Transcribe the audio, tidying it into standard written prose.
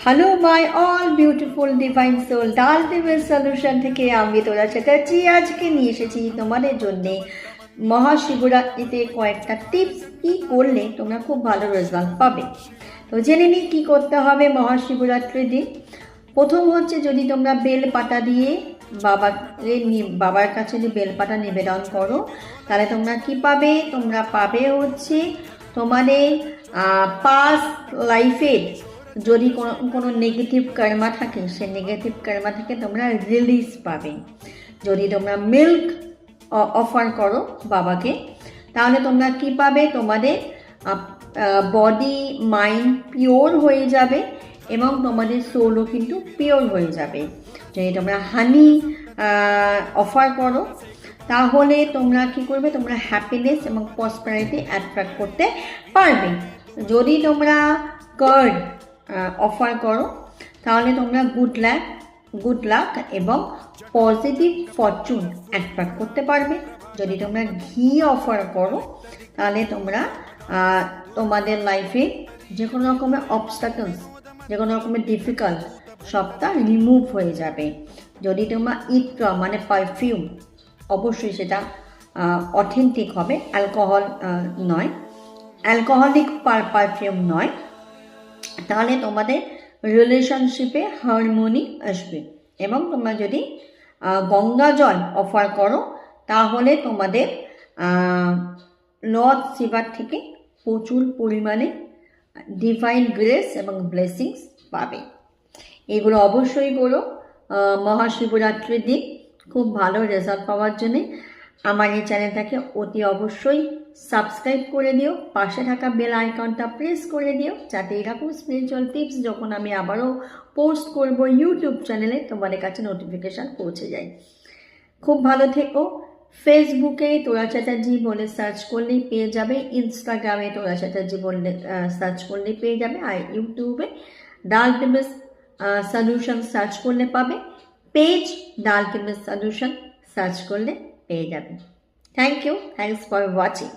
Hello my all beautiful divine soul, the ultimate solution থেকে আমি তোরা চ্যাটার্জি আজকে নিয়ে এসেছি তোমাদের জন্যে মহাশিবরাত্রিতে কয়েকটা টিপস কি করলে তোমরা খুব ভালো রেজাল্ট পাবে। তো জেনে নিই কী করতে হবে মহাশিবরাত্রির দিন। প্রথম হচ্ছে, যদি তোমরা বেলপাতা দিয়ে বাবার কাছে যদি বেলপাতা নিবেদন করো, তাহলে তোমরা কি পাবে? তোমরা পাবে হচ্ছে তোমাদের পাস্ট লাইফের যদি কোনো নেগেটিভ কর্মা থাকে, সে নেগেটিভ কর্মা থেকে তোমরা রিলিজ পাবে। যদি তোমরা মিল্ক অফার করো বাবাকে, তাহলে তোমরা কি পাবে? তোমাদের বডি মাইন্ড পিওর হয়ে যাবে এবং তোমাদের সোলও কিন্তু পিওর হয়ে যাবে। যদি তোমরা হানি অফার করো, তাহলে তোমরা কি করবে? তোমরা হ্যাপিনেস এবং প্রসপারিটি অ্যাট্রাক্ট করতে পারবে। যদি তোমরা কার্ড অফার করো, তাহলে তোমরা গুড লাক এবং পজিটিভ ফরচুন অ্যাট্রাক্ট করতে পারবে। যদি তোমরা ঘি অফার করো, তাহলে তোমরা তোমাদের লাইফে যে কোনো রকমের অবস্টাকলস, যে কোনো রকমের ডিফিকাল্ট সবটা রিমুভ হয়ে যাবে। যদি তোমরা ইত্রা মানে পারফিউম, অবশ্যই সেটা অথেন্টিক হবে, অ্যালকোহলিক পারফিউম নয়, তাহলে তোমাদের রিলেশনশিপে হারমোনি আসবে। এবং তোমরা যদি গঙ্গা জল অফার করো, তাহলে তোমাদের লর্ড শিবার থেকে প্রচুর পরিমাণে ডিভাইন গ্রেস এবং ব্লেসিংস পাবে। এগুলো অবশ্যই করো মহাশিবরাত্রির দিন খুব ভালো রেজাল্ট পাওয়ার জন্যে। আমার এই চ্যানেলটাকে অতি অবশ্যই সাবস্ক্রাইব করে দিও, পাশে থাকা বেল আইকনটা প্রেস করে দিও, যাতে এরকম স্পিরিচুয়াল টিপস যখন আমি আবারও পোস্ট করব ইউটিউব চ্যানেলে, তোমাদের কাছে নোটিফিকেশান পৌঁছে যায়। খুব ভালো থেকো। ফেসবুকে তোরা চ্যাটার্জি বলে সার্চ করলেই পেয়ে যাবে, ইনস্টাগ্রামে তোরা চ্যাটার্জি বললে সার্চ করলেই পেয়ে যাবে, আর ইউটিউবে ডালটিমেট সলিউশন সার্চ করলে পাবে। পেজ ডালটিমেট সলিউশন সার্চ করলে পেয়ে যাবে। Thank you, thanks for watching.